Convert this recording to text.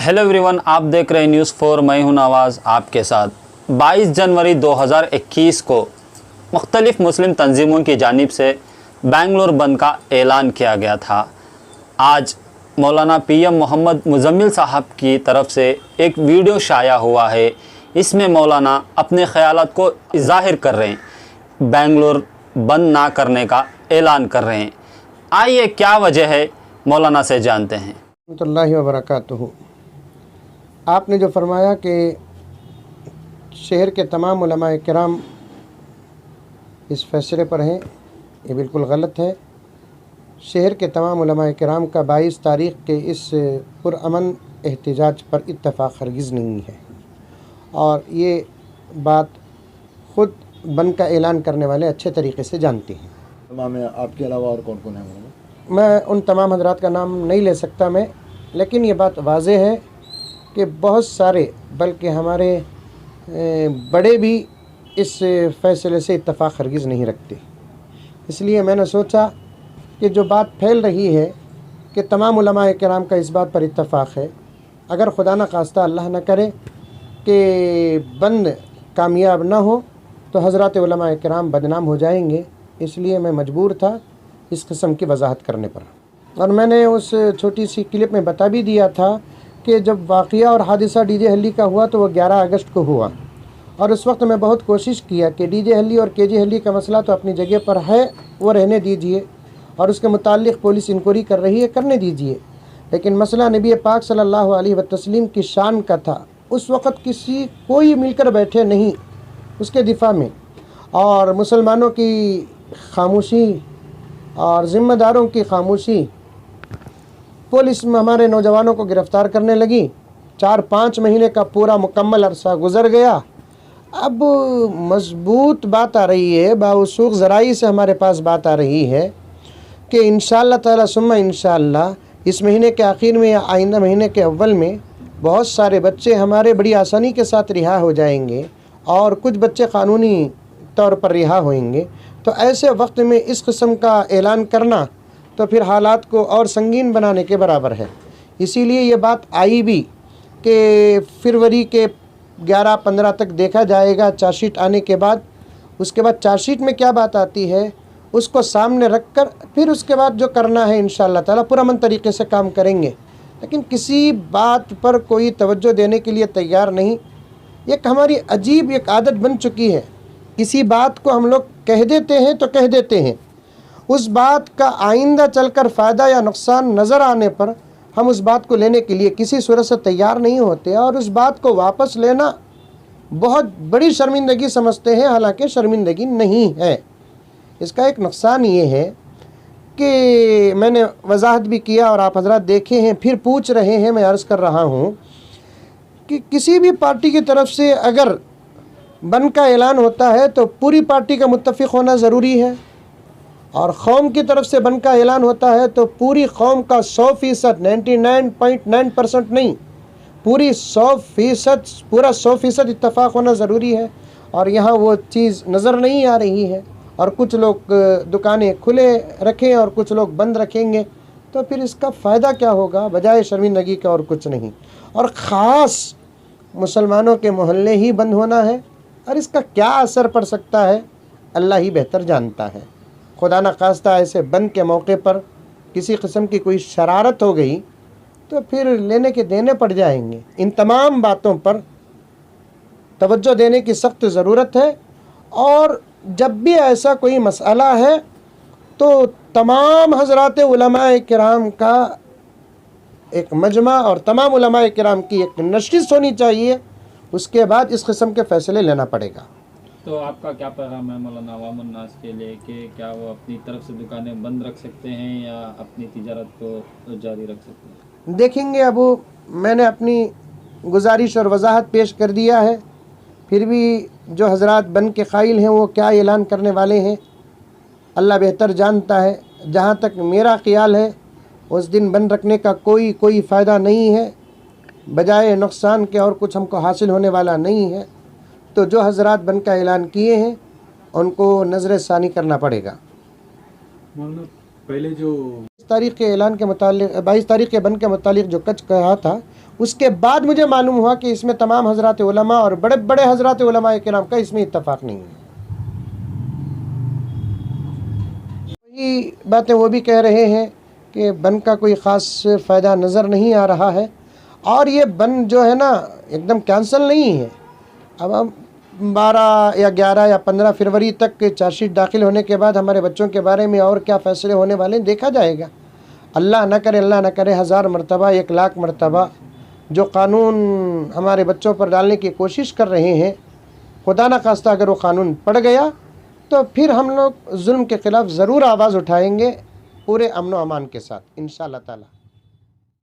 Hello everyone, आप देख रहे हैं न्यूज़ 4। मैं हूं नवाज़ आपके साथ। 22 जनवरी 2021 को मुख्तलिफ मुस्लिम तंजीमों की जानिब से बेंगलोर बंद का ऐलान किया गया था। आज मौलाना PM मोहम्मद मुजम्मिल साहब की तरफ से एक वीडियो शाया हुआ है। इसमें मौलाना अपने ख़यालात को ज़ाहिर कर रहे हैं, बेंगलोर बंद ना करने का ऐलान कर रहे हैं। आइए क्या वजह है मौलाना से जानते हैं। रहमतुल्लाहि व बरकातुहू। आपने जो फरमाया कि शहर के तमाम उलमाए किराम इस फैसले पर हैं, ये बिल्कुल गलत है। शहर के तमाम उलमाए किराम का 22 तारीख़ के इस पुरअमन एहतजाज पर इत्तफ़ाक़ हरगिज़ नहीं है, और ये बात ख़ुद बंद का ऐलान करने वाले अच्छे तरीक़े से जानते हैं। तमाम आपके अलावा और कौन कौन है? मैं उन तमाम हज़रात का नाम नहीं ले सकता मैं, लेकिन ये बात वाज़ेह है कि बहुत सारे, बल्कि हमारे बड़े भी इस फ़ैसले से इत्तफ़ाक़ हरगिज़ नहीं रखते। इसलिए मैंने सोचा कि जो बात फैल रही है कि तमाम उलमाए किराम का इस बात पर इत्तफ़ाक़ है, अगर खुदा न खास्ता अल्लाह न करे कि बंद कामयाब न हो तो हज़रात उलमाए किराम बदनाम हो जाएंगे। इसलिए मैं मजबूर था इस किस्म की वजाहत करने पर। और मैंने उस छोटी सी क्लिप में बता भी दिया था कि जब वाक़या और हादिसा DJ हल्ली का हुआ तो वो 11 अगस्त को हुआ, और उस वक्त मैं बहुत कोशिश किया कि DJ हल्ली और KJ हल्ली का मसला तो अपनी जगह पर है, वो रहने दीजिए, और उसके मुताल्लिक़ पुलिस इंक्वायरी कर रही है, करने दीजिए। लेकिन मसला नबी पाक सल्लल्लाहु अलैहि वसल्लम की शान का था। उस वक़्त कोई मिलकर बैठे नहीं उसके दिफा में, और मुसलमानों की खामोशी और ज़िम्मेदारों की खामोशी पुलिस में हमारे नौजवानों को गिरफ़्तार करने लगी। 4-5 महीने का पूरा मुकम्मल अरसा गुज़र गया। अब मज़बूत बात आ रही है, बावसूख ज़राई से हमारे पास बात आ रही है कि इंशाअल्लाह ताला सुम्मा इंशाअल्लाह इस महीने के आखिर में या आइंदा महीने के अव्वल में बहुत सारे बच्चे हमारे बड़ी आसानी के साथ रिहा हो जाएंगे, और कुछ बच्चे क़ानूनी तौर पर रिहा होंगे। तो ऐसे वक्त में इस किस्म का ऐलान करना तो फिर हालात को और संगीन बनाने के बराबर है। इसीलिए ये बात आई भी कि फरवरी के 11-15 तक देखा जाएगा चार्जशीट आने के बाद। उसके बाद चार्जशीट में क्या बात आती है उसको सामने रख कर फिर उसके बाद जो करना है इंशाअल्लाह ताला पुरअमन तरीक़े से काम करेंगे। लेकिन किसी बात पर कोई तवज्जो देने के लिए तैयार नहीं। एक हमारी अजीब एक आदत बन चुकी है, किसी बात को हम लोग कह देते हैं तो कह देते हैं, उस बात का आइंदा चलकर फ़ायदा या नुकसान नज़र आने पर हम उस बात को लेने के लिए किसी सूरत से तैयार नहीं होते, और उस बात को वापस लेना बहुत बड़ी शर्मिंदगी समझते हैं, हालांकि शर्मिंदगी नहीं है। इसका एक नुकसान ये है कि मैंने वजाहत भी किया और आप हजरात देखे हैं, फिर पूछ रहे हैं, मैं अर्ज़ कर रहा हूँ कि किसी भी पार्टी की तरफ से अगर बंद का ऐलान होता है तो पूरी पार्टी का मुत्तफ़िक़ होना ज़रूरी है, और कौम की तरफ से बंद का ऐलान होता है तो पूरी कौम का 100%, 99.9% नहीं, पूरी 100%, पूरा 100% इत्तफ़ाक़ होना ज़रूरी है। और यहाँ वो चीज़ नज़र नहीं आ रही है, और कुछ लोग दुकानें खुले रखें और कुछ लोग बंद रखेंगे, तो फिर इसका फ़ायदा क्या होगा बजाय शर्मिंदगी का, और कुछ नहीं। और ख़ास मुसलमानों के मोहल्ले ही बंद होना है, और इसका क्या असर पड़ सकता है अल्लाह ही बेहतर जानता है। खुदा न खास्ता ऐसे बंद के मौके पर किसी किस्म की कोई शरारत हो गई तो फिर लेने के देने पड़ जाएंगे। इन तमाम बातों पर तवज्जो देने की सख्त ज़रूरत है, और जब भी ऐसा कोई मसला है तो तमाम हज़रात उलमाए किराम का एक मजमा और तमाम उलमाए किराम की एक नशिस्त होनी चाहिए। उसके बाद इस किस्म के फ़ैसले लेना पड़ेगा। तो आपका क्या पैगाम है मौलाना अवाम उन्नास के लिए कि क्या वो अपनी तरफ से दुकानें बंद रख सकते हैं या अपनी तिजारत को जारी रख सकते हैं? देखेंगे, अब मैंने अपनी गुजारिश और वजाहत पेश कर दिया है, फिर भी जो हज़रात बंद के क़ाइल हैं वो क्या ऐलान करने वाले हैं अल्लाह बेहतर जानता है। जहाँ तक मेरा ख़्याल है उस दिन बंद रखने का कोई फ़ायदा नहीं है, बजाय नुकसान के और कुछ हमको हासिल होने वाला नहीं है। तो जो हज़रात बंद का ऐलान किए हैं उनको नज़र सानी करना पड़ेगा। पहले जो 22 तारीख़ के बंद के मुतालिक जो कच कहा था اس کے بعد مجھے معلوم ہوا کہ اس میں تمام حضرات علماء اور بڑے بڑے حضرات علماء کرام کا اس میں اتفاق نہیں ہے. وہی باتیں وہ بھی کہہ رہے ہیں کہ بن کا کوئی خاص فائدہ نظر نہیں آ رہا ہے، اور یہ بن جو ہے نا ایک دم کینسل نہیں ہے. اب ہم 12 یا 11 یا 15 فروری تک چارج شیٹ داخل ہونے کے بعد ہمارے بچوں کے بارے میں اور کیا فیصلے ہونے والے ہیں دیکھا جائے گا. اللہ نہ کرے 1000 مرتبہ 1,00,000 مرتبہ جو قانون ہمارے بچوں پر ڈالنے کی کوشش کر رہے ہیں، خدا نہ خواستہ اگر وہ قانون پڑ گیا تو پھر ہم لوگ ظلم کے خلاف ضرور آواز اٹھائیں گے پورے امن و امان کے ساتھ انشاءاللہ تعالی.